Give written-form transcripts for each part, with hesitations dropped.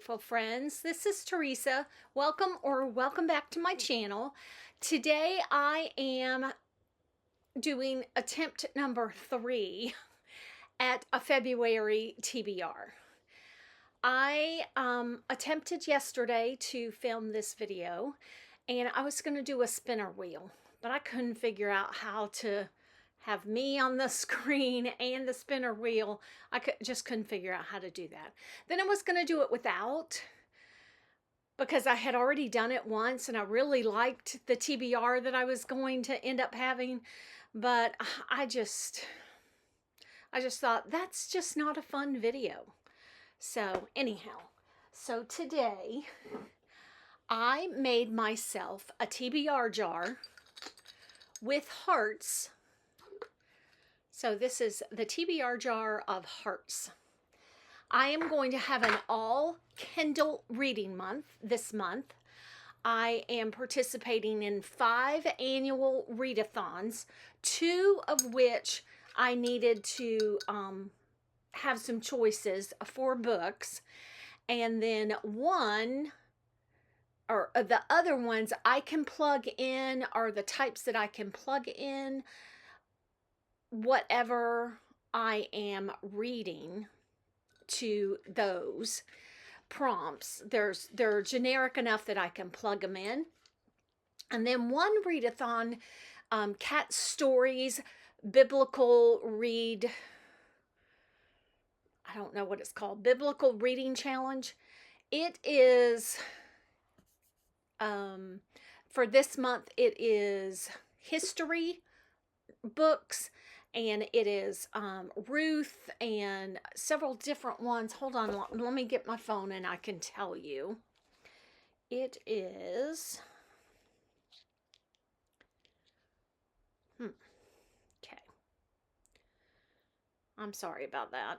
beautiful friends. This is Teresa. Welcome back to my channel. Today I am doing attempt number 3 at a February TBR. I attempted yesterday to film this video, and I was going to do a spinner wheel, but I couldn't figure out how to have me on the screen and the spinner wheel. Just couldn't figure out how to do that. Then I was going to do it without, because I had already done it once and I really liked the TBR that I was going to end up having, but I just thought that's just not a fun video. So anyhow, so today I made myself a TBR jar with hearts. So this is the TBR jar of hearts. I am going to have an all Kindle reading month this month. I am participating in 5 annual Readathons, 2 of which I needed to have some choices for books, and then one or the other ones I can plug in are the types that I can plug in whatever I am reading to those prompts. They're generic enough that I can plug them in. And then one readathon, cat stories, biblical read, I don't know what it's called, biblical reading challenge. It is for this month, it is history books, and it is Ruth and several different ones. Hold on, let me get my phone and I can tell you. It is okay. I'm sorry about that.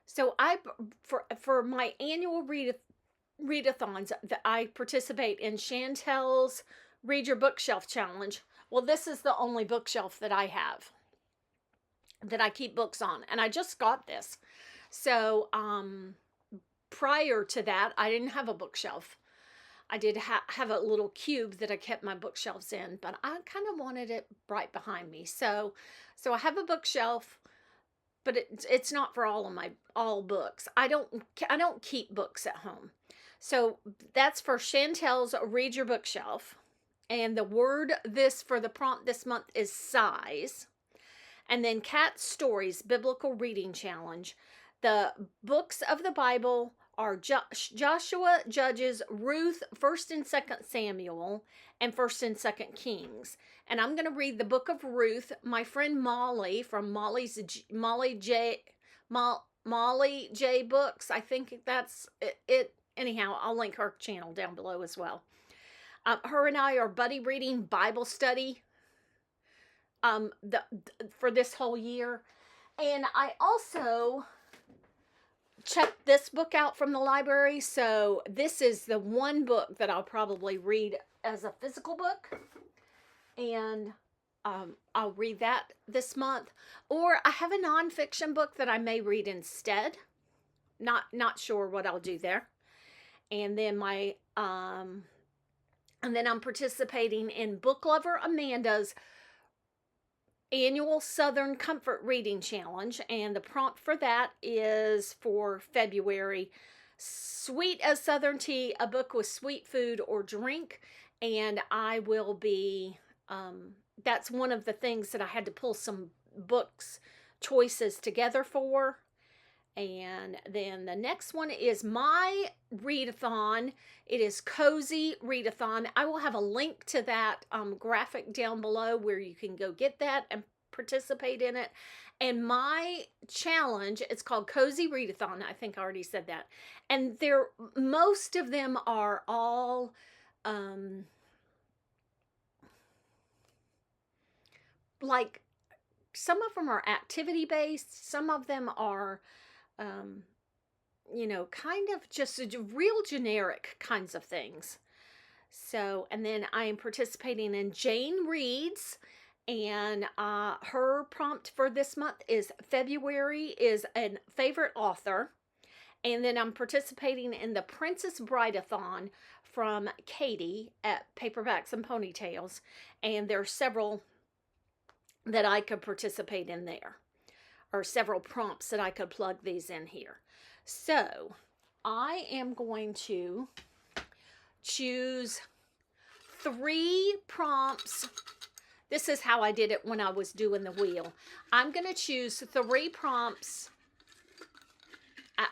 So for my annual readathons, that I participate in Chantels Read Your Bookshelf Challenge. Well, this is the only bookshelf that I have that I keep books on, and I just got this. So prior to that, I didn't have a bookshelf. I did have a little cube that I kept my bookshelves in, but I kind of wanted it right behind me. So I have a bookshelf, but it's not for all books. I don't keep books at home. So that's for Chantels Read Your Bookshelf. And the word for the prompt this month is size. And then Cat Stories, Biblical Reading Challenge. The books of the Bible are Joshua, Judges, Ruth, 1st and 2nd Samuel, and 1st and 2nd Kings. And I'm going to read the book of Ruth. My friend Molly from Molly J Books, I think that's it. Anyhow, I'll link her channel down below as well. Her and I are buddy reading Bible study for this whole year. And I also checked this book out from the library. So this is the one book that I'll probably read as a physical book. And I'll read that this month. Or I have a nonfiction book that I may read instead. Not sure what I'll do there. And then and then I'm participating in Book Lover Amanda's annual Southern Comfort Reading Challenge, and the prompt for that is for February. Sweet as Southern Tea, a book with sweet food or drink, and I will be, that's one of the things that I had to pull some books choices together for. And then the next one is my readathon. It is Cozy Readathon. I will have a link to that graphic down below where you can go get that and participate in it. And my challenge, it's called Cozy Readathon. I think I already said that. And most of them are all like, some of them are activity based, some of them are kind of just real generic kinds of things. So, and then I am participating in Jane Reads And her prompt for this month is February is a favorite author. And then I'm participating in the Princess Readathon from Katie at Paperbacks and Ponytails. And there are several that I could participate in there, or several prompts that I could plug these in here. So I am going to choose 3 prompts. This is how I did it when I was doing the wheel. I'm going to choose 3 prompts.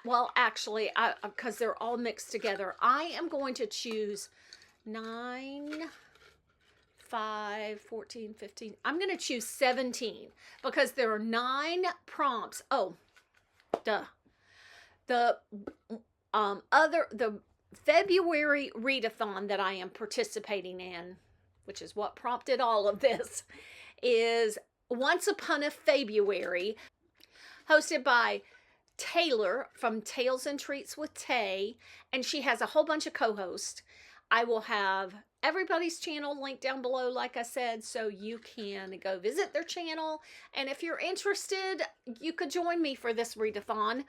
Well, actually, because they're all mixed together, I am going to choose 9, 5, 14, 15. I'm going to choose 17 because there are 9 prompts. Oh, duh. The February readathon that I am participating in, which is what prompted all of this, is Once Upon a Faebruary, hosted by Taylor from Tales and Treats with Tay, and she has a whole bunch of co-hosts. I will have everybody's channel linked down below, like I said, so you can go visit their channel, and if you're interested, you could join me for this readathon.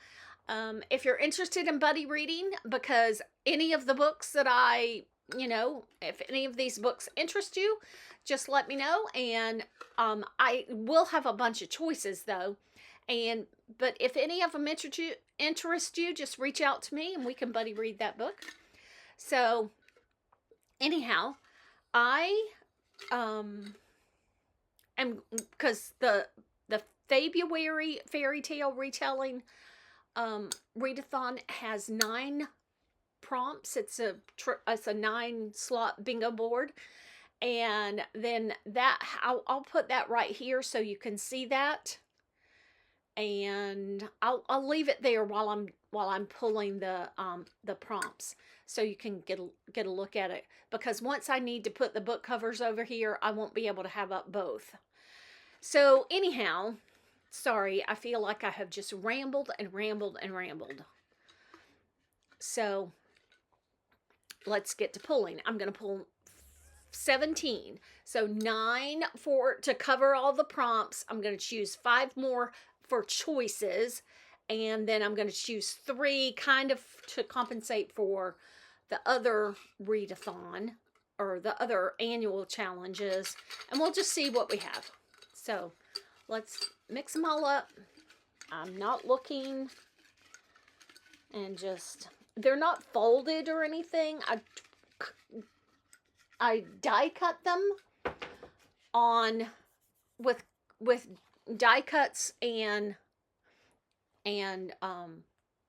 If you're interested in buddy reading, because any of the books that if any of these books interest you, just let me know, and I will have a bunch of choices though, but if any of them interest you, just reach out to me and we can buddy read that book. So anyhow, I am, because the Faebruary fairy tale retelling readathon has 9 prompts. It's a 9 slot bingo board, and then that I'll put that right here so you can see that, and I'll leave it there while I'm pulling the prompts so you can get a look at it, because once I need to put the book covers over here, I won't be able to have up both. So anyhow, sorry, I feel like I have just rambled and rambled and rambled. So let's get to pulling. I'm going to pull 17. So 9 to cover all the prompts. I'm going to choose 5 more for choices. And then I'm going to choose 3 kind of to compensate for the other readathon or the other annual challenges. And we'll just see what we have. So let's mix them all up. I'm not looking, and just, they're not folded or anything. I die cut them on with die cuts and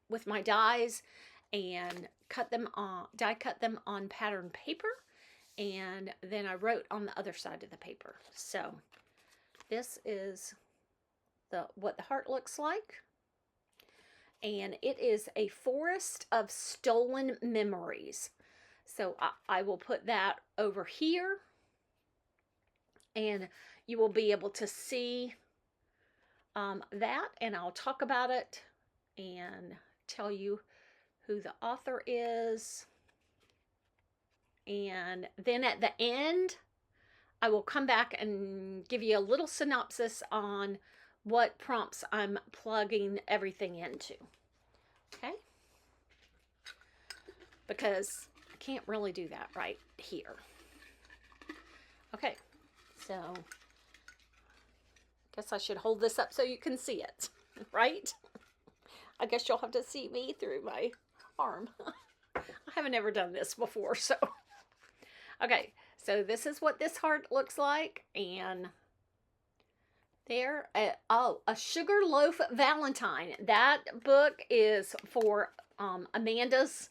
with my dies, and die cut them on pattern paper, and then I wrote on the other side of the paper. So this is what the heart looks like, and it is a forest of stolen memories. So I will put that over here, and you will be able to see that, and I'll talk about it and tell you who the author is. And then at the end, I will come back and give you a little synopsis on what prompts I'm plugging everything into. Okay? Because I can't really do that right here. Okay, so guess I should hold this up so you can see it, right? I guess you'll have to see me through my arm. I haven't ever done this before, so. Okay, so this is what this heart looks like, and there, a Sugarloaf Valentine. That book is for Amanda's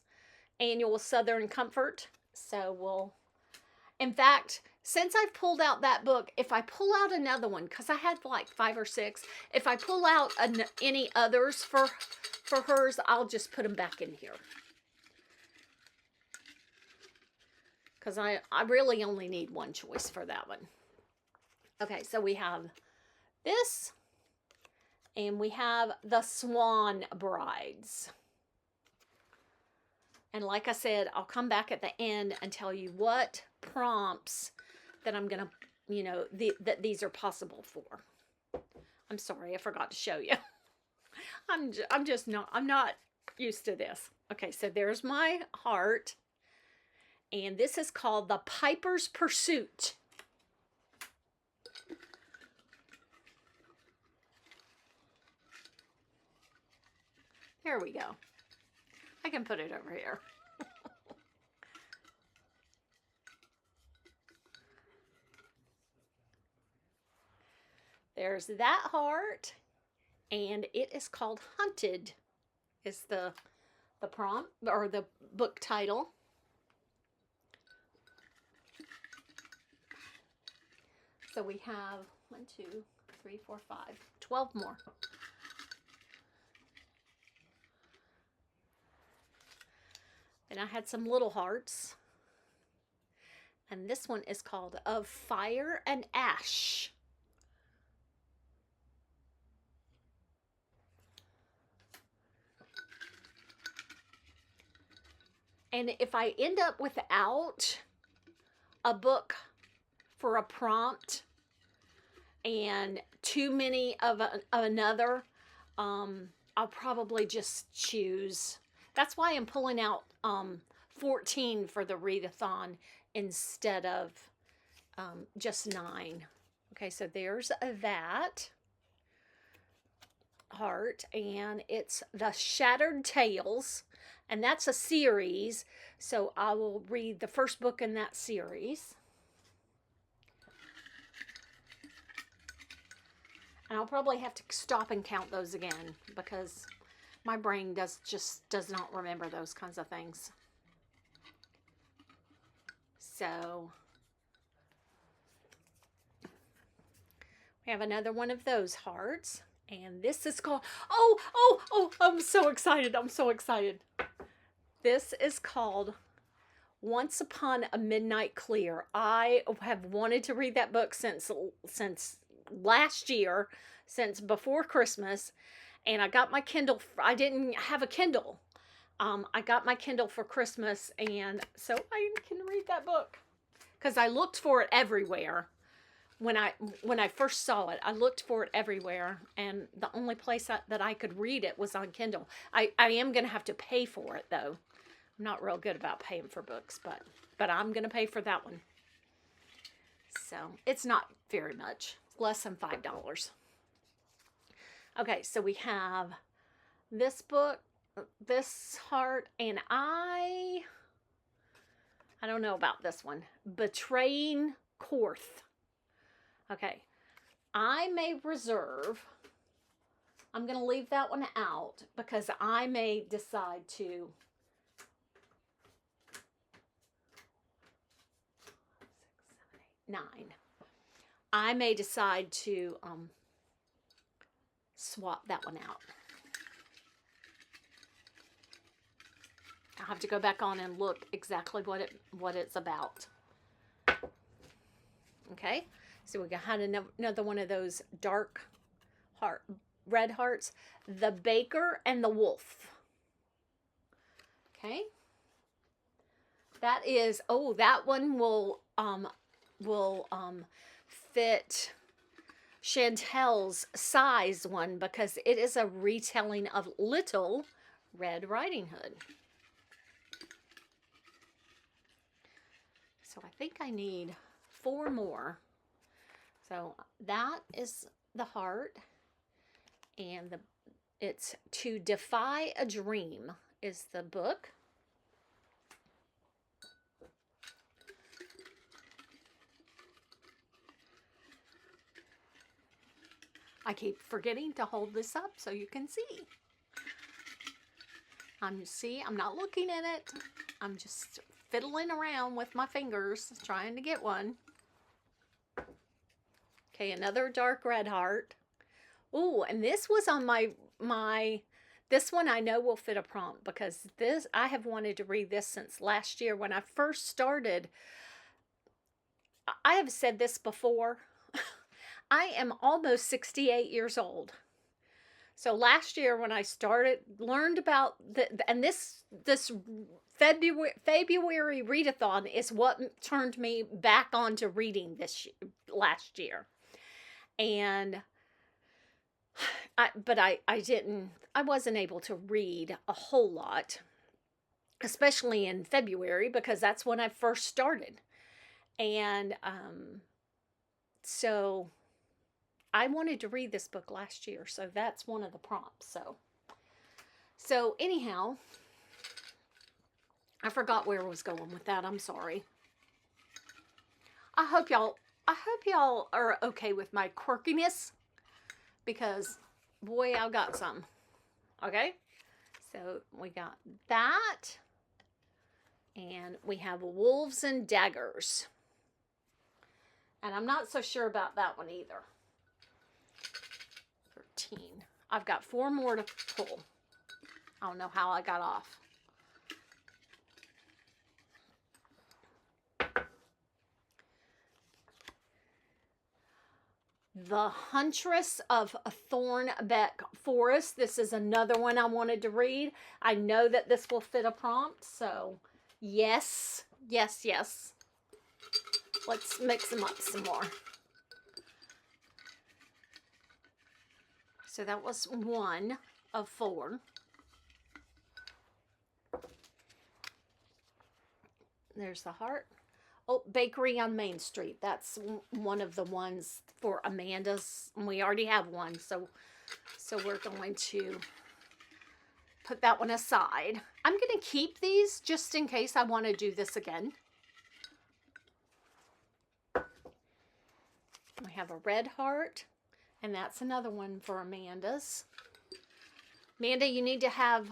annual Southern Comfort. So in fact, since I've pulled out that book, if I pull out another one, because I had like 5 or 6, if I pull out any others for hers, I'll just put them back in here. Because I really only need one choice for that one. Okay, so we have this, and we have the Swan Brides. And like I said, I'll come back at the end and tell you what prompts that I'm going to you know, that these are possible for. I'm sorry, I forgot to show you. I'm not used to this. Okay, so there's my heart. And this is called The Piper's Pursuit. There we go. I can put it over here. There's that heart. And it is called Hunted, is the prompt or the book title. So we have 1, 2, 3, 4, 5, 12 more. And I had some little hearts. And this one is called Of Fire and Ash. And if I end up without a book for a prompt and too many of another, I'll probably just choose. That's why I'm pulling out 14 for the Readathon instead of just 9. Okay, so there's that heart, and it's The Shattered Tales, and that's a series, so I will read the first book in that series. And I'll probably have to stop and count those again because my brain does not remember those kinds of things. So we have another one of those hearts. And this is called, oh, I'm so excited. I'm so excited. This is called Once Upon a Midnight Clear. I have wanted to read that book since last year, since before Christmas. And I got my Kindle. I didn't have a Kindle. I got my Kindle for Christmas. And so I can read that book. Because I looked for it everywhere. When I first saw it, I looked for it everywhere, and the only place that I could read it was on Kindle. I am going to have to pay for it, though. I'm not real good about paying for books, but I'm going to pay for that one. So, it's not very much. It's less than $5. Okay, so we have this book, this heart, and I don't know about this one. Betraying Korth. Okay, I may reserve, I'm going to leave that one out because I may decide to, 9, I may decide to swap that one out. I'll have to go back on and look exactly what it's about. Okay. So we got another one of those dark red hearts. The Baker and the Wolf. Okay. That is, that one will fit Chantels' size one because it is a retelling of Little Red Riding Hood. So I think I need 4 more. So that is the heart, and it's To Defy a Dream is the book. I keep forgetting to hold this up so you can see. I'm not looking at it. I'm just fiddling around with my fingers trying to get one. Okay, another dark red heart. Oh, and this was on this one I know will fit a prompt because I have wanted to read this since last year when I first started. I have said this before. I am almost 68 years old. So last year when I learned about and this February readathon is what turned me back onto reading last year. And I wasn't able to read a whole lot, especially in February, because that's when I first started. And so I wanted to read this book last year, so that's one of the prompts. So anyhow, I forgot where I was going with that. I'm sorry. I hope y'all are okay with my quirkiness, because boy, I've got some. Okay? So we got that, and we have Wolves and Daggers. And I'm not so sure about that one either. 13. I've got 4 more to pull. I don't know how I got off. The Huntress of Thornbeck Forest. This is another one I wanted to read. I know that this will fit a prompt, so yes, yes, yes. Let's mix them up some more. So that was 1 of 4. There's the heart. Oh, Bakery on Main Street. That's one of the ones for Amanda's. We already have one, so we're going to put that one aside. I'm going to keep these just in case I want to do this again. We have a red heart, and that's another one for Amanda's. Amanda, you need to have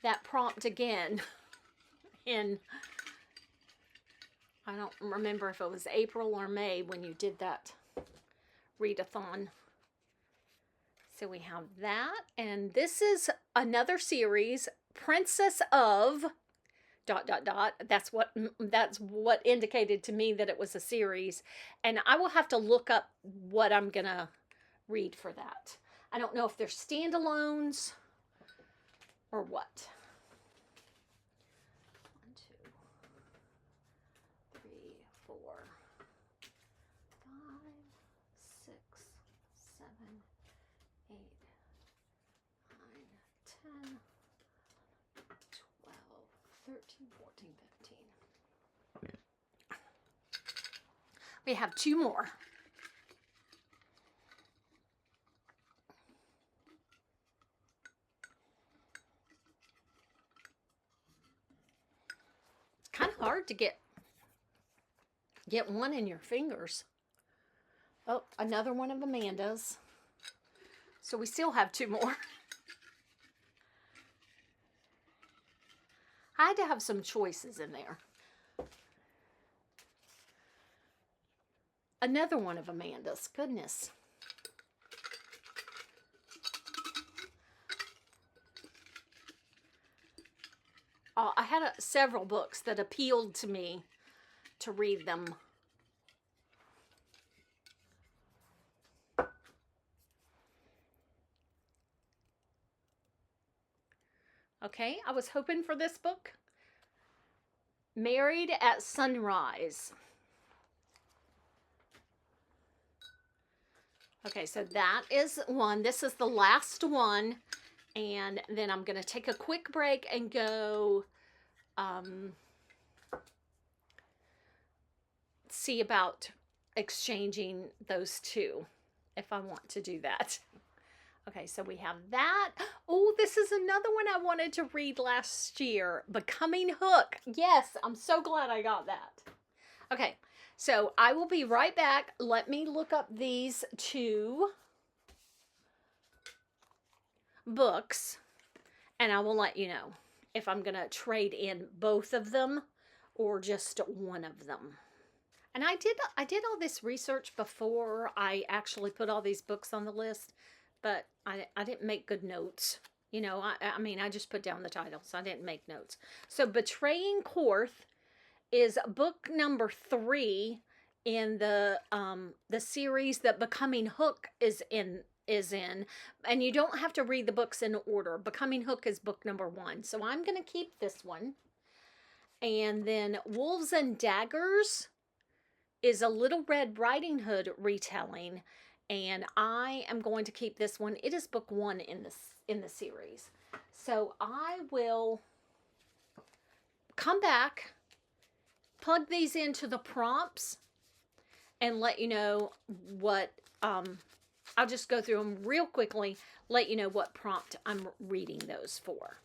that prompt again in, I don't remember if it was April or May when you did that readathon. So we have that, and this is another series, Princess of ... That's what indicated to me that it was a series, and I will have to look up what I'm gonna read for that. I don't know if they're standalones or what. 1, 2, 3, 4, 5, 6, 7, 8, 9, 10, 12, 13, 14, 15. We have 2 more. It's kind of hard to get one in your fingers. Oh, another one of Amanda's. So we still have 2 more. I had to have some choices in there. Another one of Amanda's. Goodness. I had several books that appealed to me to read them. Okay, I was hoping for this book. Married at Sunrise. Okay, so that is one. This is the last one. And then I'm going to take a quick break and go see about exchanging those 2 if I want to do that. Okay, so we have that. Oh, this is another one I wanted to read last year. Becoming Hook. Yes, I'm so glad I got that. Okay, so I will be right back. Let me look up these 2 books, and I will let you know if I'm going to trade in both of them or just one of them. And I did all this research before I actually put all these books on the list, but I didn't make good notes. You know, I mean, I just put down the titles. I didn't make notes. So Betraying Korth is book number 3 in the series that Becoming Hook is is in, and you don't have to read the books in order. Becoming Hook is book number 1. So I'm going to keep this one. And then Wolves and Daggers is a Little Red Riding Hood retelling, and I am going to keep this one. It is book 1 in the series. So I will come back, plug these into the prompts, and let you know what, I'll just go through them real quickly, let you know what prompt I'm reading those for.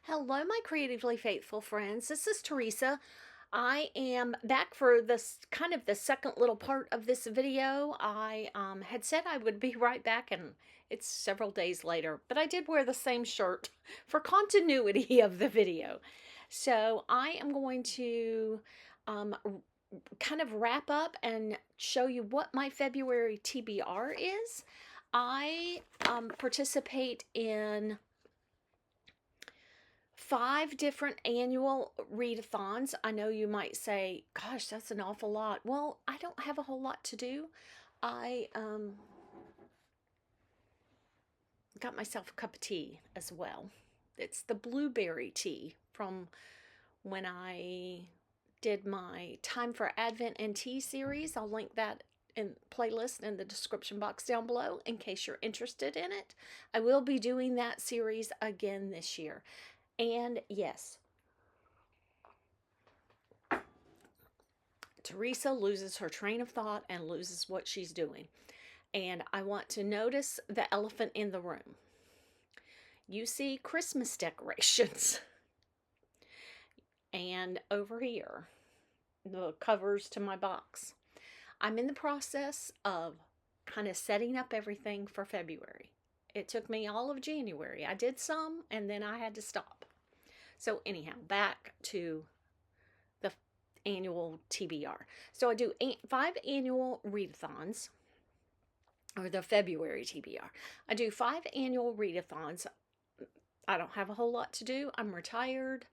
Hello, my creatively faithful friends. This is Teresa. I am back for this kind of the second little part of this video. I had said I would be right back, and it's several days later, but I did wear the same shirt for continuity of the video. So I am going to kind of wrap up and show you what my February TBR is. I participate in 5 different annual readathons. I know you might say, gosh, that's an awful lot. Well, I don't have a whole lot to do. I got myself a cup of tea as well. It's the blueberry tea from when I did my Time for Advent and Tea series. I'll link that in playlist in the description box down below in case you're interested in it. I will be doing that series again this year. And yes, Teresa loses her train of thought and loses what she's doing. And I want to notice the elephant in the room. You see Christmas decorations. And over here, the covers to my box. I'm in the process of kind of setting up everything for February. It took me all of January. I did some, and then I had to stop. So anyhow, back to the annual TBR. So I do 5 annual readathons, or the February TBR. I do 5 annual readathons. I don't have a whole lot to do. I'm retired.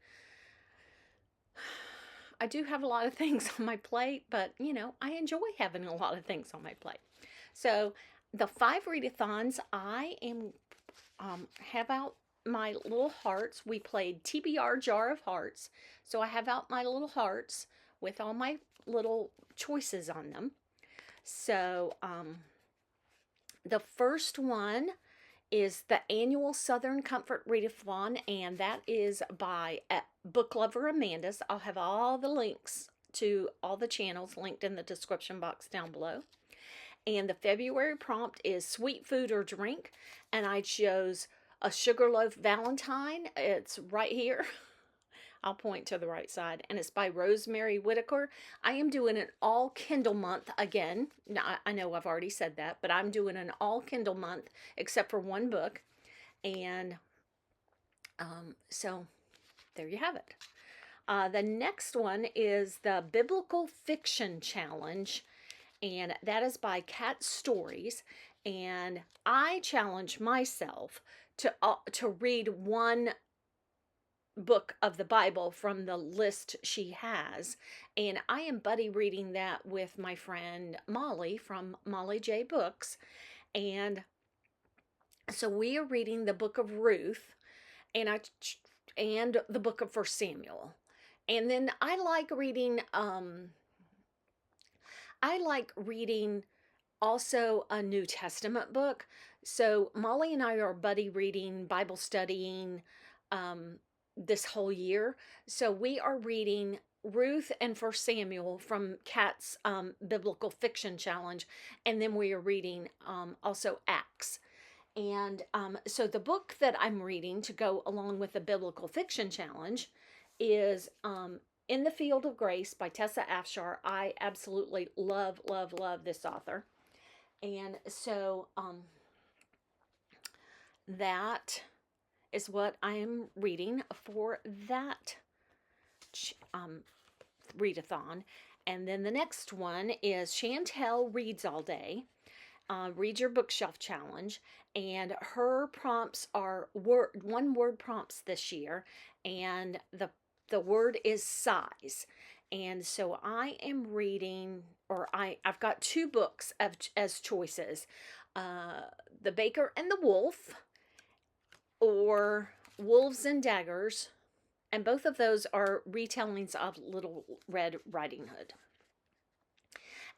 I do have a lot of things on my plate, but, you know, I enjoy having a lot of things on my plate. So the 5 readathons, I am have out my little hearts. We played TBR Jar of Hearts. So I have out my little hearts with all my little choices on them. So the first one is the annual Southern Comfort Readathon, and that is by Book Lover Amanda's. I'll have all the links to all the channels linked in the description box down below. And the February prompt is sweet food or drink, and I chose a Sugarloaf Valentine. It's right here. I'll point to the right side, and it's by Rosemary, Whittaker. I am doing an all Kindle month again. Now, I know I've already said that, but I'm doing an all Kindle month except for one book. And so there you have it. The next one is the Biblical Fiction Challenge, and that is by Cat Stories. And I challenge myself to read one book of the Bible from the list she has, and I am buddy reading that with my friend Molly from Molly J Books. And so we are reading the book of Ruth, and the book of 1 Samuel. And then I like reading also a New Testament book. So Molly and I are buddy reading, Bible studying this whole year. So we are reading Ruth and 1 Samuel from Kat's Biblical Fiction Challenge, and then we are reading also Acts. And so the book that I'm reading to go along with the Biblical Fiction Challenge is In the Field of Grace by Tessa Afshar. I absolutely love, love, love this author. And so that is what I am reading for that readathon. And then the next one is Chantel Reads All Day, Read Your Bookshelf Challenge. And her prompts are one-word prompts this year. And the word is size. And so I am reading, or I've got 2 books as choices. The Baker and the Wolf, or Wolves and Daggers, and both of those are retellings of Little Red Riding Hood.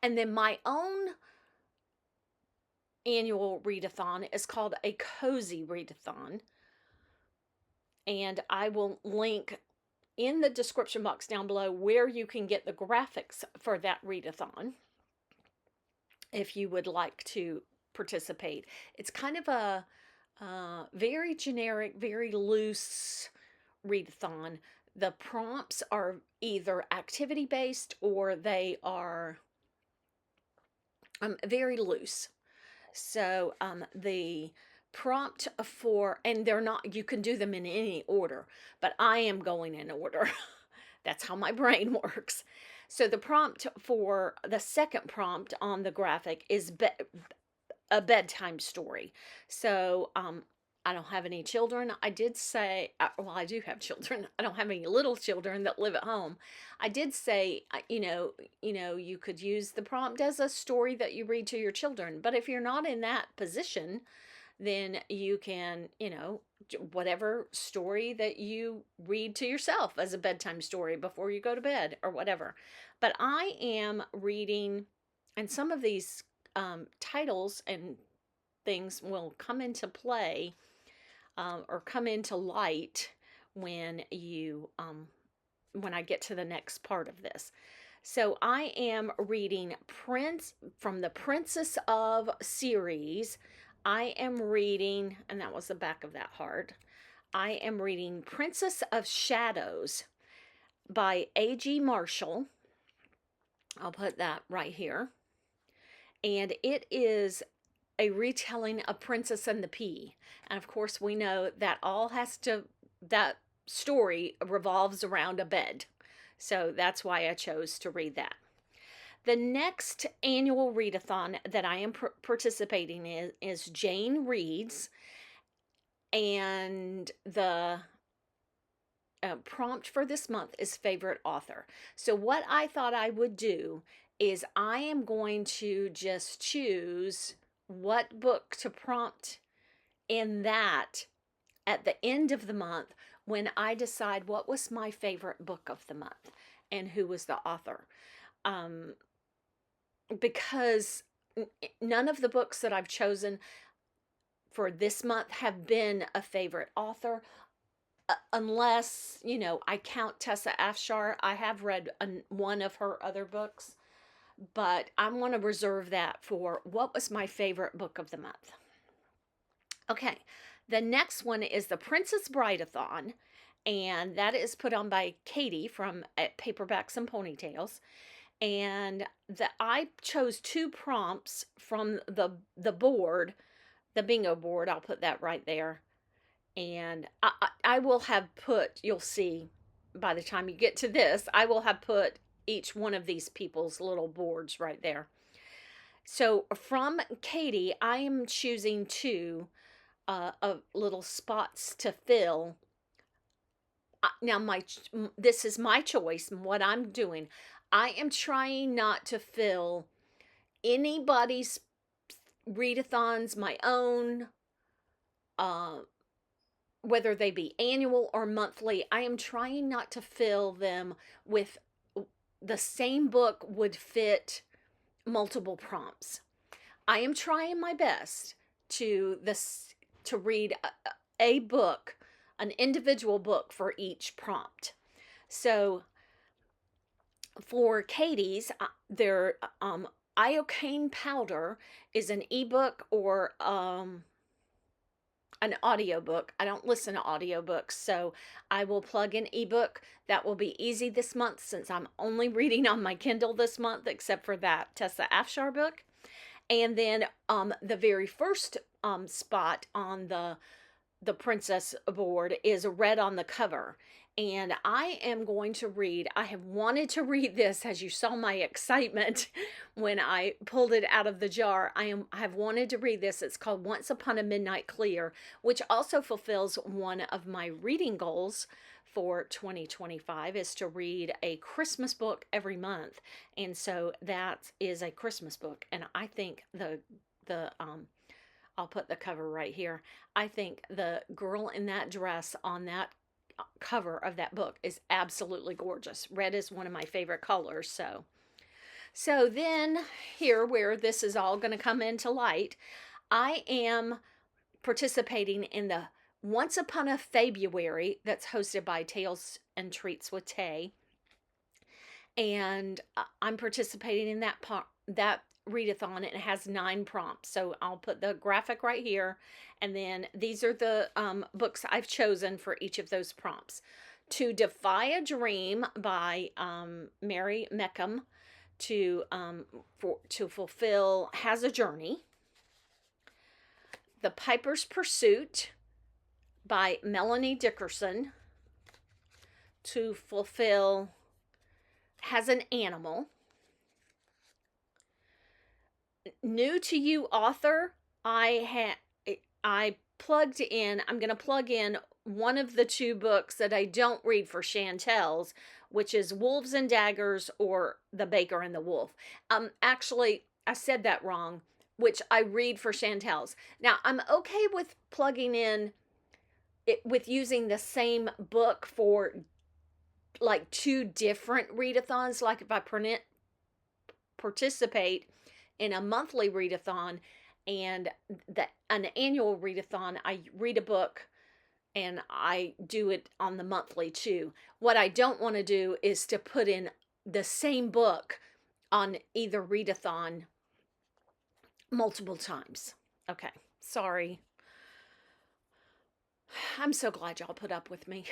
And then my own annual readathon is called a cozy readathon, and I will link in the description box down below where you can get the graphics for that readathon if you would like to participate. It's kind of a very generic, very loose readathon. The prompts are either activity based or they are very loose. So the prompt for, and they're not, you can do them in any order, but I am going in order. That's how my brain works. So the prompt for the second prompt on the graphic is a bedtime story. So I don't have any children. I did say, well, I do have children. I don't have any little children that live at home. I did say, you could use the prompt as a story that you read to your children. But if you're not in that position, then you can, whatever story that you read to yourself as a bedtime story before you go to bed or whatever. But I am reading, and some of these titles and things will come into play or come into light when when I get to the next part of this. So I am reading from the Princess of series. I am reading, and that was the back of that heart. I am reading Princess of Shadows by A.G. Marshall. I'll put that right here. And it is a retelling of Princess and the Pea. And of course, we know that that story revolves around a bed. So that's why I chose to read that. The next annual readathon that I am participating in is Jane Reads. And the prompt for this month is favorite author. So what I thought I would do is I am going to just choose what book to prompt in that at the end of the month when I decide what was my favorite book of the month and who was the author. Because none of the books that I've chosen for this month have been a favorite author, unless, I count Tessa Afshar. I have read one of her other books, but I want to reserve that for what was my favorite book of the month. Okay, the next one is the Princess Brideathon, and that is put on by Katie from Paperbacks and Ponytails. And I chose two prompts from the board, the bingo board. I'll put that right there. And I will have put, you'll see by the time you get to this, I will have put each one of these people's little boards right there. So from Katie, I am choosing two little spots to fill. Now, this is my choice, what I'm doing. I am trying not to fill anybody's readathons, my own, whether they be annual or monthly. I am trying not to fill them with the same book would fit multiple prompts. I am trying my best to read a book, an individual book for each prompt. So for Katie's, their Iocane powder is an ebook or an audiobook. I don't listen to audiobooks, so I will plug in ebook. That will be easy this month since I'm only reading on my Kindle this month, except for that Tessa Afshar book. And then the very first spot on the princess board is read on the cover. And I am going to read, I have wanted to read this, as you saw my excitement when I pulled it out of the jar. I have wanted to read this. It's called Once Upon a Midnight Clear, which also fulfills one of my reading goals for 2025, is to read a Christmas book every month. And so that is a Christmas book. And I think the I'll put the cover right here. I think the girl in that dress on that cover of that book is absolutely gorgeous. Red is one of my favorite colors. So then here, where this is all going to come into light, I am participating in the Once Upon a Faebruary that's hosted by Tales and Treats with Tay. And I'm participating in that readathon. It has 9 prompts. So I'll put the graphic right here. And then these are the books I've chosen for each of those prompts. To Defy a Dream by Mary Meckham. To Fulfill Has a Journey. The Piper's Pursuit by Melanie Dickerson. To Fulfill Has an Animal. New to you author, I plugged in, I'm going to plug in one of the 2 books that I don't read for Chantels, which is Wolves and Daggers or The Baker and the Wolf. Actually, I said that wrong, which I read for Chantels. Now, I'm okay with plugging in it with using the same book for like 2 different readathons. Like if I participate in a monthly readathon and an annual readathon, I read a book and I do it on the monthly too. What I don't want to do is to put in the same book on either readathon multiple times. Okay, sorry. I'm so glad y'all put up with me.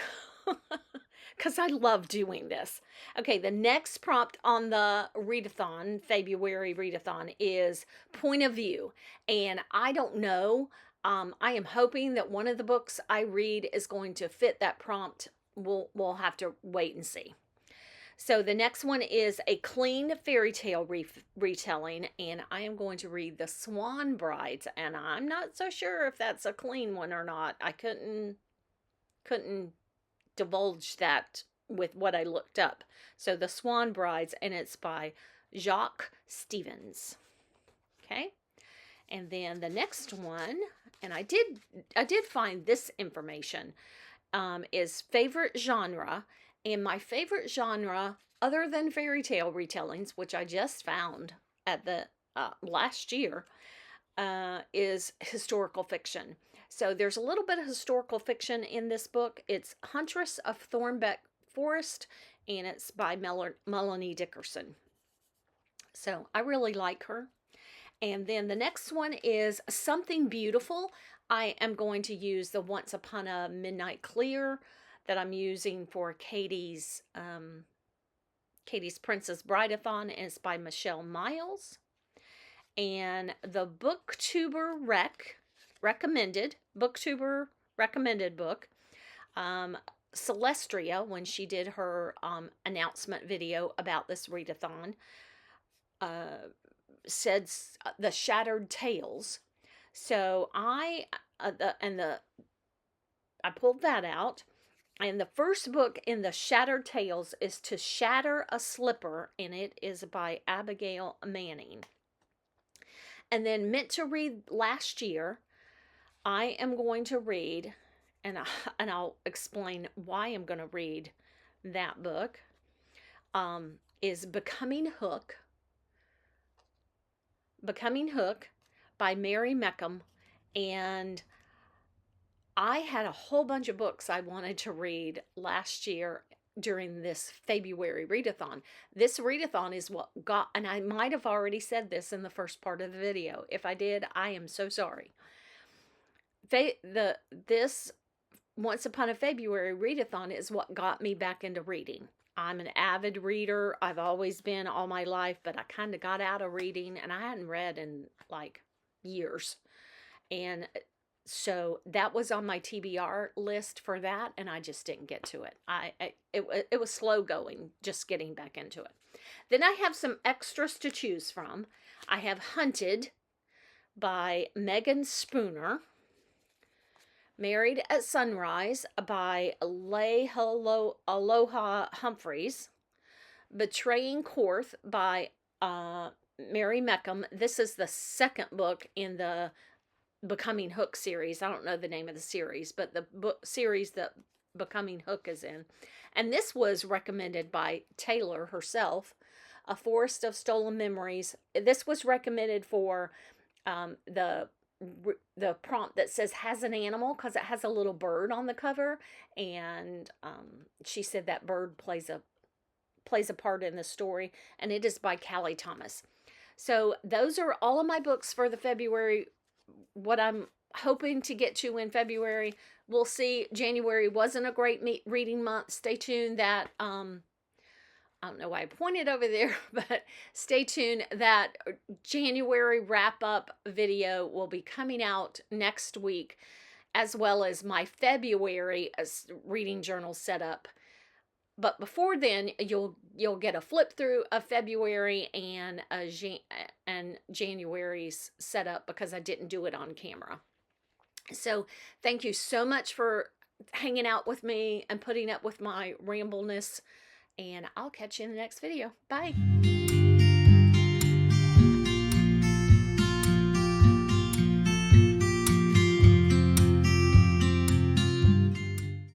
Because I love doing this. Okay, the next prompt on the readathon, Faebruary readathon, is Point of View. And I don't know. I am hoping that one of the books I read is going to fit that prompt. We'll have to wait and see. So the next one is a clean fairy tale retelling, and I am going to read The Swan Brides, and I'm not so sure if that's a clean one or not. I couldn't divulge that with what I looked up. So The Swan Brides, and it's by Jacques Stevens. Okay, and then the next one, and I did find this information, is favorite genre. And my favorite genre, other than fairy tale retellings, which I just found at the last year, is historical fiction. So there's a little bit of historical fiction in this book. It's Huntress of Thornbeck Forest, and it's by Melanie Dickerson. So I really like her. And then the next one is Something Beautiful. I am going to use the Once Upon a Midnight Clear that I'm using for Katie's Princess Brideathon, and it's by Michelle Miles. And the Booktuber recommended book, Celestria, when she did her announcement video about this readathon, said The Shattered Tales. So I pulled that out. And the first book in the Shattered Tales is To Shatter a Slipper, and it is by Abigail Manning. And then Meant to Read last year, I am going to read, and I'll explain why I'm going to read that book, is Becoming Hook by Mary Meckham. And I had a whole bunch of books I wanted to read last year during this Faebruary readathon. This readathon is what got, and I might have already said this in the first part of the video. If I did, I am so sorry. This Once Upon a Faebruary readathon is what got me back into reading. I'm an avid reader. I've always been all my life, but I kind of got out of reading, and I hadn't read in like years. And so that was on my TBR list for that, and I just didn't get to it. It was slow going, just getting back into it. Then I have some extras to choose from. I have Hunted by Megan Spooner, Married at Sunrise by Aloha Humphreys, Betraying Korth by Mary Meckham. This is the second book in the Becoming Hook series. I don't know the name of the series, but the book series that Becoming Hook is in. And this was recommended by Taylor herself, A Forest of Stolen Memories. This was recommended for the prompt that says has an animal, because it has a little bird on the cover, and she said that bird plays a part in the story, and it is by Callie Thomas. So those are all of my books for the February. What I'm hoping to get to in February, we'll see. January wasn't a great reading month. Stay tuned that I don't know why I pointed over there, but stay tuned. That January wrap-up video will be coming out next week, as well as my February reading journal setup. But before then, you'll get a flip through of February and January's setup, because I didn't do it on camera. So thank you so much for hanging out with me and putting up with my rambleness. And I'll catch you in the next video. Bye.